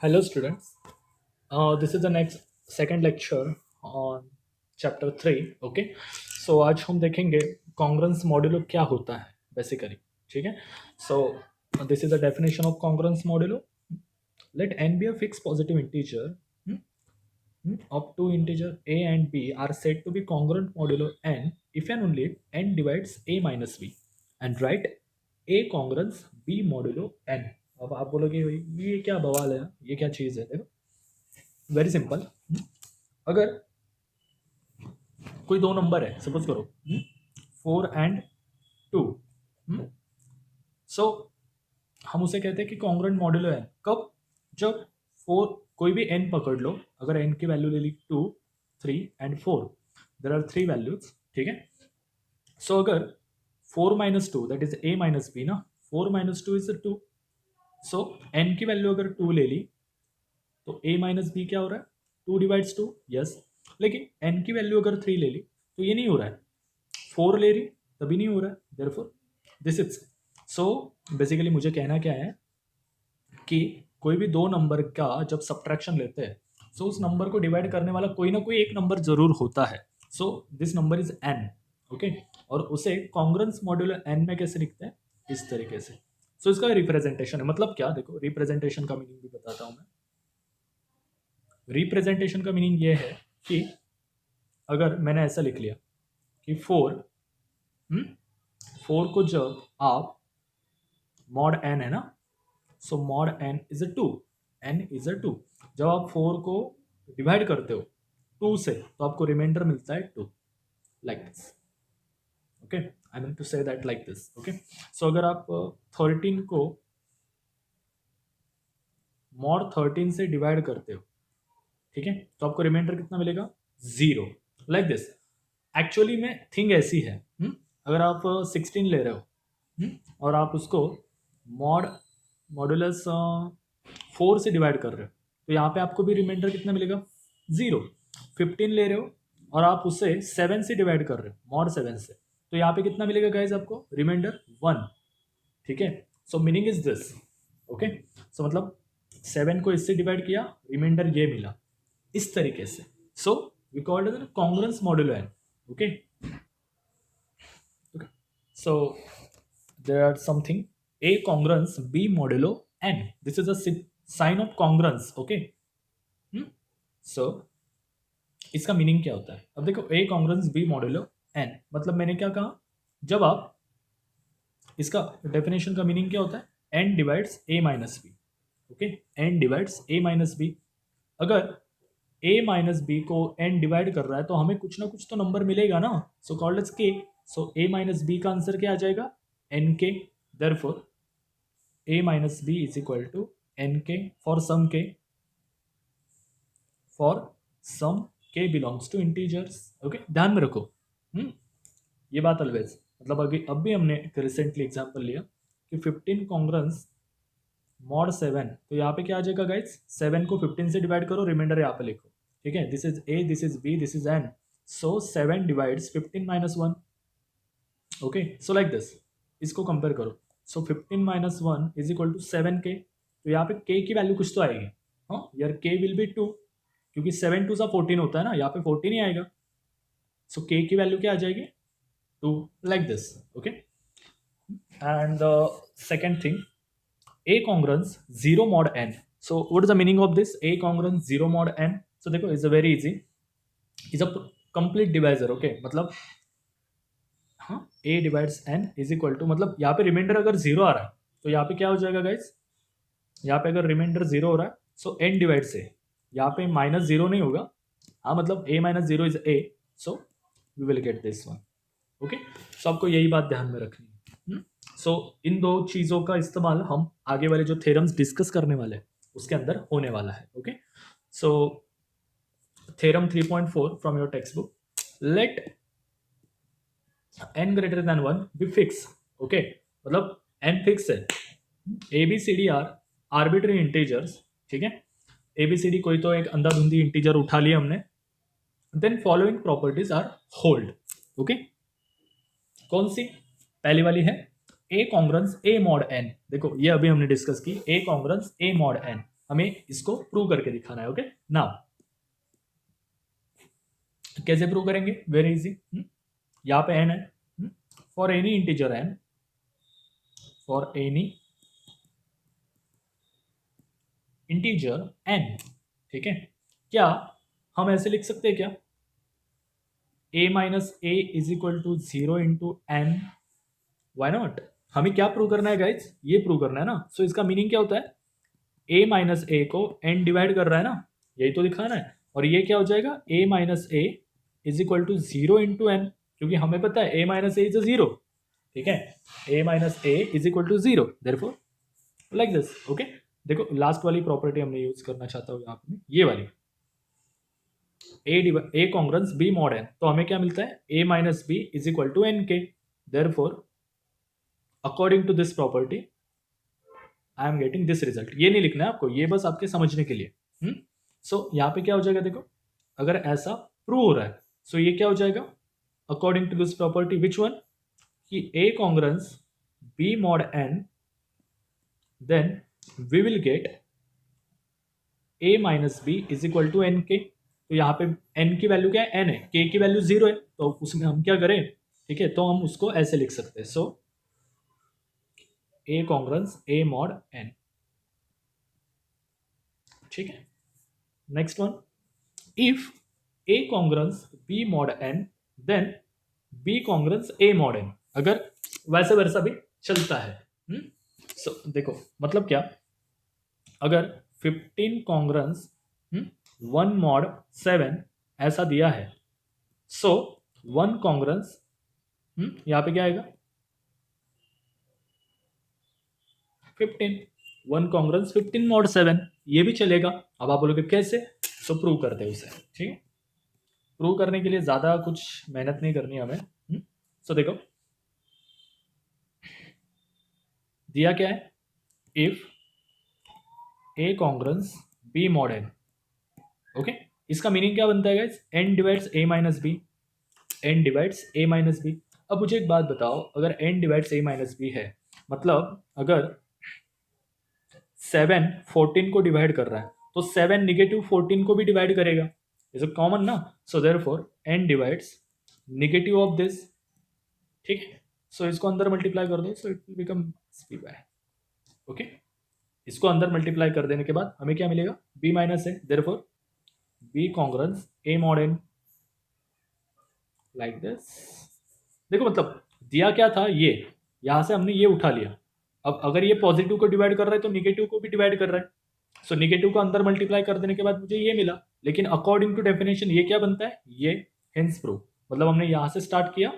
Hello, students. This is the next second lecture on chapter 3. Okay, so आज हम देखेंगे congruence modulo क्या होता है basically. ठीक है. So this is the definition of congruence modulo. Let n be a fixed positive integer. hmm, Of two integer a and b are said to be congruent modulo n if and only if n divides a minus b, and write a congruence b modulo n. अब आप बोलोगे भाई ये क्या बवाल है, ये क्या चीज़ है? देखो, वेरी सिंपल. अगर कोई दो नंबर है, सपोज करो 4 and 2, सो हम उसे कहते हैं कि कॉन्ग्रुएंट मॉड्यूलो है. कब? जब फोर, कोई भी n पकड़ लो, अगर n की वैल्यू ले ली 2, 3 and 4, there are three values. ठीक है. सो अगर 4 - 2 that is a minus B ना, 4 - 2 इज 2. सो n की वैल्यू अगर 2 ले ली तो a माइनस बी क्या हो रहा है? 2/2. यस. लेकिन n की वैल्यू अगर 3 ले ली तो ये नहीं हो रहा है. 4 ले रही तभी नहीं हो रहा है. Therefore this is. So basically मुझे कहना क्या है कि कोई भी दो नंबर का जब सब्ट्रैक्शन लेते हैं, सो उस नंबर को डिवाइड करने वाला कोई ना कोई एक नंबर जरूर होता है. So this number is n. Okay. और उसे कॉन्ग्रुएंस मॉड्यूलो n में कैसे लिखते हैं? इस तरीके से. सो इसका रिप्रेजेंटेशन है. मतलब क्या? देखो, रिप्रेजेंटेशन का मीनिंग भी बताता हूं मैं. रिप्रेजेंटेशन का मीनिंग ये है कि अगर मैंने ऐसा लिख लिया कि 4 को जब आप मॉड n है ना, so mod n is a 2. n is a 2. जब आप 4 को डिवाइड करते हो 2 से तो आपको रिमाइंडर मिलता है 2, like this. Okay, I mean to say that like this. Okay. So अगर आप 13 को मॉड 13 से डिवाइड करते हो, ठीक है, तो आपको रिमाइंडर कितना मिलेगा? 0, लाइक दिस. एक्चुअली में थिंग ऐसी है. अगर आप 16 ले रहे हो और आप उसको मॉड मॉडुलस 4 से डिवाइड कर रहे हो तो यहाँ पे आपको भी रिमाइंडर कितना मिलेगा? 0. 15 ले रहे हो और आप उसे 7 से डिवाइड कर रहे हो, मॉड 7 से, तो यहाँ पे कितना मिलेगा गाइज आपको? रिमाइंडर 1. ठीक है. So meaning is this. Okay. So मतलब 7 को इससे डिवाइड किया, रिमाइंडर ये मिला, इस तरीके से. So we called as congruence modulo n. Okay. Okay. So there are something a congruence b modulo n. This is a sign of congruence. Okay. So इसका मीनिंग क्या होता है? अब देखो, a congruence b modulo n मतलब मैंने क्या कहा? जब आप इसका डेफिनेशन का मीनिंग क्या होता है? n divides a minus B. Okay. n divides a minus B. अगर a माइनस बी को n डिवाइड कर रहा है तो हमें कुछ ना कुछ तो नंबर मिलेगा ना. So called as k. So a minus B का आंसर क्या आ जाएगा? nk. Therefore a minus B is equal to nk for some k, for some k belongs to integers. Okay, ध्यान में रखो. ये बात ऑलवेज, मतलब अब भी हमने एक रिसेंटली एग्जांपल लिया कि 15 कॉन्ग्रुएंस मॉड 7, तो यहाँ पे क्या आ जाएगा गाइज? 7 को 15 से डिवाइड करो, रिमाइंडर यहाँ पे लिखो. ठीक है. This is a, this is b, this is n. So 7 divides 15 minus 1. Okay. So like this. इसको कंपेयर करो. So 15 minus 1 is equal to 7k. तो यहाँ पे k की वैल्यू कुछ तो आएगी. हाँ यार, k विल बी 2, क्योंकि 7 2 सा 14 होता है ना, यहाँ पे 14 ही आएगा. सो k की वैल्यू क्या आ जाएगी? 2, like this. Okay. And the second thing, a congruence 0 mod n. So what is the meaning of this a congruence 0 mod n? So देखो, it's a very easy. It's a complete divisor. Okay, मतलब हाँ, a divides n is equal to, मतलब यहाँ पे reminder अगर 0 आ रहा है तो यहाँ पे क्या हो जाएगा गाइज? यहाँ पे अगर रिमाइंडर 0 हो रहा है सो n डिवाइड्स a. यहाँ पे -0 नहीं होगा. हाँ, मतलब a - 0 is a. So we will get this one. Okay. So आपको यही बात ध्यान में रखनी है. सो इन दो चीज़ों का इस्तेमाल हम आगे वाले जो थ्योरम्स डिस्कस करने वाले हैं उसके अंदर होने वाला है. Okay. So theorem 3.4 from your textbook. Let n greater than 1 B fix. Okay, मतलब n फिक्स है. A B C D are arbitrary integers. ठीक है. ए बी सी डी कोई तो एक अंधाधुंधी इंटीजर उठा लिया हमने. Then following properties are hold. Okay. कौन सी? पहली वाली है a congruence a mod n. देखो, ये अभी हमने डिस्कस की, a congruence a mod n. हमें इसको प्रूव करके दिखाना है। ओके नाउ कैसे प्रूव करेंगे? Very easy. यहाँ पे एन है, for any integer N, for any integer N, ठीक है। क्या हम ऐसे लिख सकते हैं क्या? a minus A is equal to 0 into N, why not? हमें क्या प्रूव करना है गाइज? ये प्रूव करना है ना। सो इसका मीनिंग क्या होता है? a माइनस ए को n डिवाइड कर रहा है ना, यही तो दिखाना है। और ये क्या हो जाएगा? a minus A is equal to 0 into N, क्योंकि हमें पता है a minus A is a 0, ठीक है। a minus A is equal to 0, therefore like this. Okay, देखो लास्ट वाली प्रॉपर्टी हमने यूज करना चाहता हूँ यहाँ पे, ये वाली A congruence B mod N. तो हमें क्या मिलता है? a minus B is equal to N K, therefore according to this property I am getting this result. ये नहीं लिखना है आपको, ये बस आपके समझने के लिए। सो यहाँ पे क्या हो जाएगा? देखो अगर ऐसा प्रूव हो रहा है, सो ये क्या हो जाएगा? According to this property which one? कि a congruence B mod N, then we will get a minus B is equal to N k. तो यहाँ पे एन की वैल्यू क्या है? एन है, के की वैल्यू 0 है, तो उसमें हम क्या करें? ठीक है, तो हम उसको ऐसे लिख सकते हैं। सो ए कॉन्ग्रेंस ए मॉड एन, ठीक है। Next one, if a congruence b mod n, then b congruence a mod n। अगर वैसे वैसा भी चलता है। सो देखो मतलब क्या? अगर 15 congruence 1 mod 7 ऐसा दिया है, सो 1 congruence यहाँ पे क्या आएगा? 15, 1 congruence 15 mod 7, ये भी चलेगा। अब आप बोलोगे कैसे? सो प्रूव करते हैं उसे, ठीक है। प्रूव करने के लिए ज़्यादा कुछ मेहनत नहीं करनी हमें। सो देखो दिया क्या है? If A congruence B mod N, okay. इसका मीनिंग क्या बनता है गाइस? एन डिवाइड्स ए माइनस बी, एन डिवाइड्स ए माइनस बी। अब मुझे एक बात बताओ, अगर एन डिवाइड्स ए माइनस बी है, मतलब अगर 7 14 को डिवाइड कर रहा है, तो 7 निगेटिव 14 को भी डिवाइड करेगा, इज कॉमन ना। So therefore N divides negative of this, ठीक है। सो इसको अंदर मल्टीप्लाई कर दो, so it will become B by, okay. इसको अंदर मल्टीप्लाई कर देने के बाद हमें क्या मिलेगा? b माइनस है, therefore b congruence a mod n, like this. देखो मतलब दिया क्या था? ये यहां से हमने ये उठा लिया। अब अगर ये पॉजिटिव को डिवाइड कर रहा है तो निगेटिव को भी डिवाइड कर रहा है। सो निगेटिव को अंदर मल्टीप्लाई कर देने के बाद मुझे ये मिला, लेकिन अकॉर्डिंग टू डेफिनेशन ये क्या बनता है? ये हेंस प्रूफ। मतलब हमने यहां से स्टार्ट किया,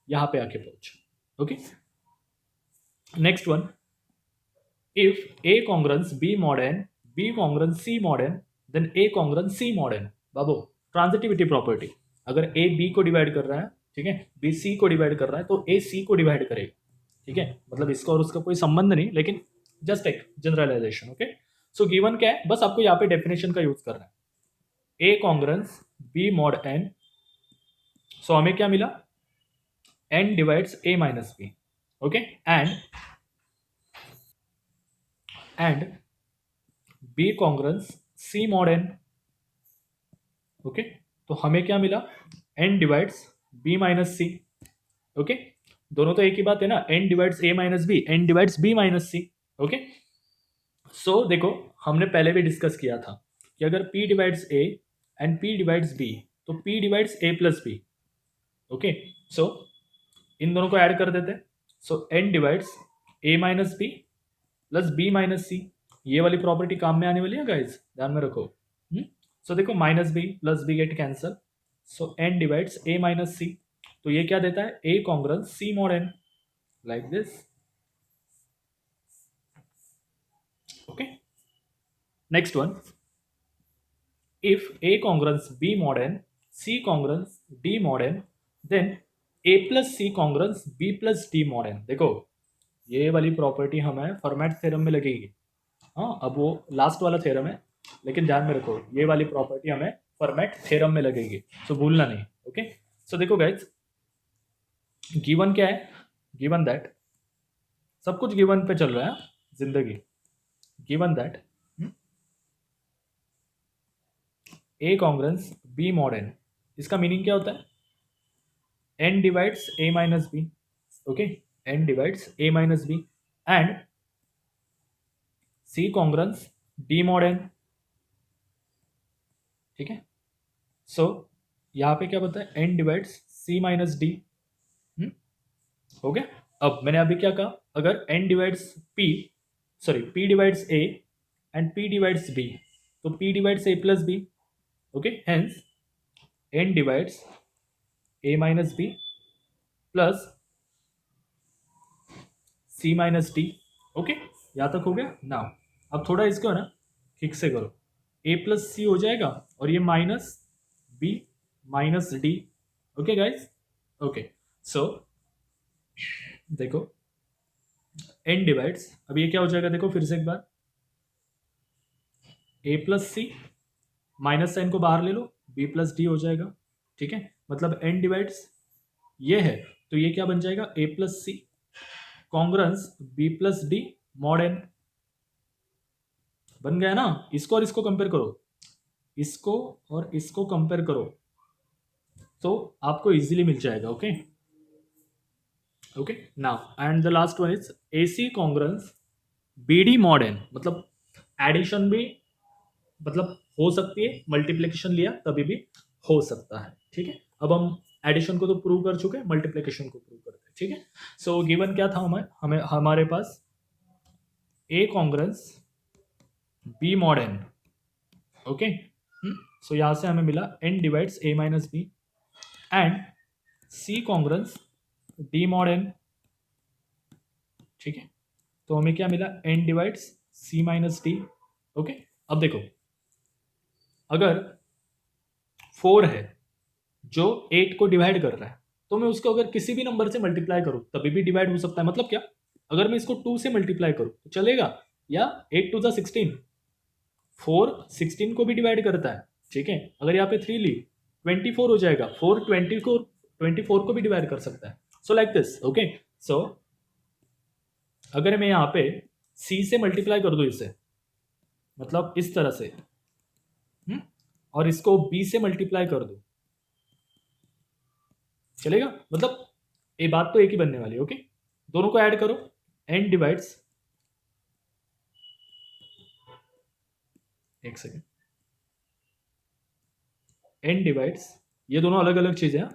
यहां पे आके पहुंचा, okay. Next one, if A congruence B mod n, B congruence C mod n, then A congruence C mod n। Babu transitivity property, अगर A B को डिवाइड कर रहा है, ठीक है, B C को डिवाइड कर रहा है, तो A C को डिवाइड करेगा, ठीक है। मतलब इसका और उसका कोई संबंध नहीं, लेकिन जस्ट एक जनरलाइजेशन, ओके। सो गिवन क्या है? बस आपको यहाँ पे डेफिनेशन का यूज करना है। A congruence B mod n, सो हमें क्या मिला? n divides A minus B, okay. And B congruence C mod n, okay. तो हमें क्या मिला? n divides b minus c, okay. दोनों तो एक ही बात है ना, n divides a minus b, n divides b minus c, okay. So देखो हमने पहले भी डिस्कस किया था कि अगर p divides a and p divides b, तो p divides a plus b, okay. So इन दोनों को ऐड कर देते हैं। So n divides a minus b plus b minus c, ये वाली प्रॉपर्टी काम में आने वाली है गाइज, ध्यान में रखो। सो देखो minus b plus b get cancel, so n divides ए माइनस सी। तो ये क्या देता है? A congruence c mod n, like this, okay. Next one, if A congruence B mod n, c congruence D mod N, then A plus C congruence B plus d mod n. देखो ये वाली property हमें format theorem में लगेगी। हाँ, अब वो last वाला थ्योरम है, लेकिन ध्यान में रखो ये वाली प्रॉपर्टी हमें फॉर्मेट थ्योरम में लगेगी, सो भूलना नहीं, ओके। सो देखो गाइज गिवन क्या है? गिवन दैट, सब कुछ गिवन पे चल रहा है जिंदगी। Given that A congruence B mod N, इसका मीनिंग क्या होता है? N divides A minus B, okay, N divides A minus B and C congruence D mod N, ठीक है। सो यहाँ पे क्या होता है? एन डिवाइड्स सी माइनस डी, हो गया। अब मैंने अभी क्या कहा? अगर N divides P, sorry P divides A and P divides B, तो P divides A plus B, okay, hence n divides A minus b plus c minus d, okay, यहाँ तक हो गया। नाउ अब थोड़ा इसको है ना ठीक से करो, ए प्लस सी हो जाएगा और ये minus b minus d, okay guys, okay. So देखो एन डिवाइड्स, अब ये क्या हो जाएगा? देखो फिर से एक बार, ए प्लस सी, माइनस साइन को बाहर ले लो, बी प्लस डी हो जाएगा, ठीक है। मतलब एन डिवाइड्स ये है, तो ये क्या बन जाएगा? A plus C congruence B plus d mod n, बन गया ना। इसको और इसको कंपेयर करो, इसको और इसको कंपेयर करो तो आपको इजीली मिल जाएगा, okay okay. Now and the last one is A C congruence B D mod N, मतलब एडिशन भी मतलब हो सकती है, मल्टीप्लिकेशन लिया तभी भी हो सकता है, ठीक है। अब हम एडिशन को तो प्रूव कर चुके हैं, मल्टीप्लिकेशन को प्रूव करते हैं, ठीक है। सो गिवन क्या था हमें हमारे पास? A congruence B mod N, okay. So यहां से हमें मिला n divides A minus B and C congruence D mod N, ठीक है। तो हमें क्या मिला? एन डिवाइड्स सी माइनस डी, ओके। अब देखो अगर 4 है जो 8 को डिवाइड कर रहा है, तो मैं उसको अगर किसी भी नंबर से मल्टीप्लाई करूं तभी भी डिवाइड हो सकता है। मतलब क्या? अगर मैं इसको 2 से मल्टीप्लाई करूं तो चलेगा, या 8 टू द 16, 4 16 को भी डिवाइड करता है, ठीक है। अगर यहाँ पे 3 ली 24 हो जाएगा, 4 24 को भी डिवाइड कर सकता है। So like this, okay. So अगर मैं यहाँ पे सी से मल्टीप्लाई कर दूं इसे, मतलब इस तरह से, और इसको बी से मल्टीप्लाई कर दूं, चलेगा। मतलब ये बात तो एक ही बनने वाली है, ओके। दोनों को ऐड करो, एन डिवाइड्स, एक सेकेंड, एन डिवाइड्स, ये दोनों अलग अलग चीजें हैं,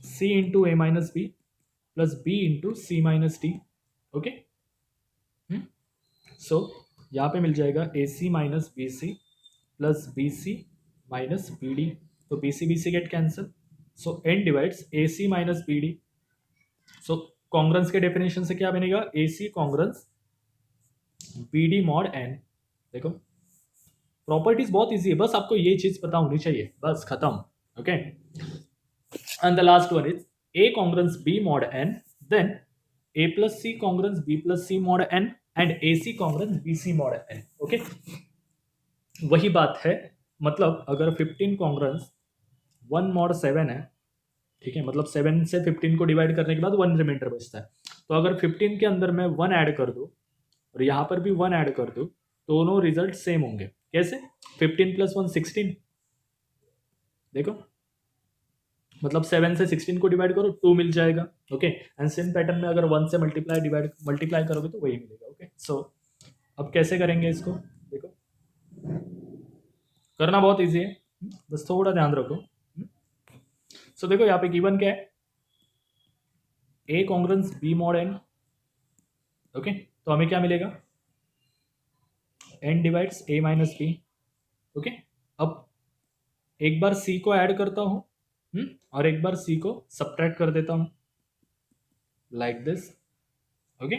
c into a minus b plus b into c minus d, okay. So यहाँ पे मिल जाएगा a c minus b c plus b c minus b d, तो b c get cancel. So n divides a c minus b d. So congruence के definition से क्या बनेगा? A C congruence B D mod n. देखो properties बहुत easy है, बस आपको ये चीज पता होनी चाहिए, बस खत्म, okay. And the last one is A congruence B mod N, then A plus C congruence B plus C mod N and A C congruence B C mod N, okay. वही बात है, मतलब अगर 15 कॉन्ग्रेंस 1 मॉड 7 है, ठीक है, मतलब 7 से 15 को डिवाइड करने के बाद 1 रिमाइंडर बचता है, तो अगर 15 के अंदर मैं 1 ऐड कर दूं और यहाँ पर भी 1 ऐड कर दूं, दोनों रिजल्ट सेम होंगे। कैसे? 15 प्लस 1 16, देखो मतलब 7 से 16 को डिवाइड करो 2 मिल जाएगा, ओके। एंड सेम पैटर्न में अगर 1 से मल्टीप्लाई करोगे तो वही मिलेगा, ओके। सो अब कैसे करेंगे इसको? देखो करना बहुत इजी है, बस थोड़ा ध्यान रखो। सो देखो यहाँ पे गिवन क्या है? A congruence B mod N, okay. तो हमें क्या मिलेगा? एन डिवाइड्स ए माइनस बी, ओके। अब एक बार सी को ऐड करता हूं, और एक बार सी को सब्ट्रैक्ट कर देता हूं, लाइक दिस, ओके।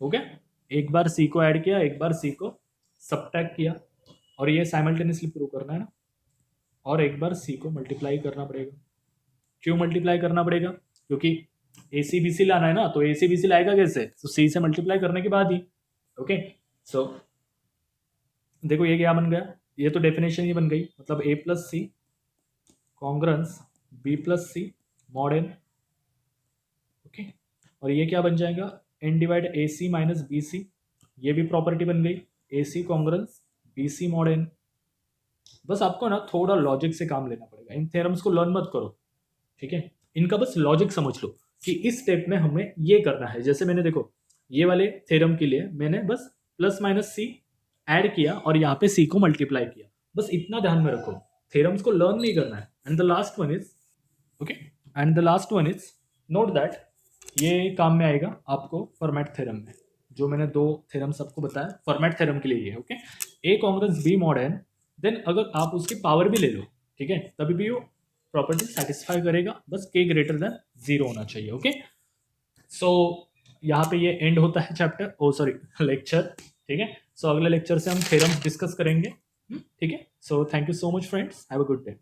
हो गया? एक बार सी को ऐड किया, एक बार सी को सब्ट्रैक्ट किया, और ये साइमल्टेनियसली प्रूव करना है ना। और एक बार सी को मल्टीप्लाई करना पड़ेगा। क्यों मल्टीप्लाई करना पड़ेगा? क्योंकि ए सी बी सी लाना है ना, तो ए सी बी सी लाएगा कैसे? तो सी से मल्टीप्लाई करने के बाद ही, ओके। सो देखो ये क्या बन गया? ये तो डेफिनेशन ही बन गई, मतलब ए प्लस सी congruence B plus C mod N, okay. और ये क्या बन जाएगा? एन डिवाइड ए सी माइनस बी सी, ये भी प्रॉपर्टी बन गई, ए सी कॉन्ग्रेंस BC mod n। बस आपको ना थोड़ा लॉजिक से काम लेना पड़ेगा, इन थ्योरम्स को लर्न मत करो, ठीक है, इनका बस लॉजिक समझ लो कि इस स्टेप में हमें ये करना है। जैसे मैंने देखो ये वाले थ्योरम के लिए मैंने बस प्लस माइनस सी ऐड किया और यहाँ पे सी को मल्टीप्लाई किया, बस इतना ध्यान में रखो, थ्योरम्स को लर्न नहीं करना है। And the last one is okay, and the last one is note that, ये काम में आएगा आपको फॉर्मेट थ्योरम में, जो मैंने दो थ्योरम सबको बताया फॉर्मेट थ्योरम के लिए ये, okay. A congruence B mod n, then अगर आप उसकी पावर भी ले लो, ठीक है, तभी भी वो प्रॉपर्टी सेटिस्फाई करेगा, बस k ग्रेटर देन 0 होना चाहिए, ओके। सो यहाँ पे ये एंड होता है चैप्टर, ओ सॉरी लेक्चर, ठीक है। सो अगले लेक्चर से हम थ्योरम्स डिस्कस करेंगे, ठीक है। So thank you so much friends, have a good day.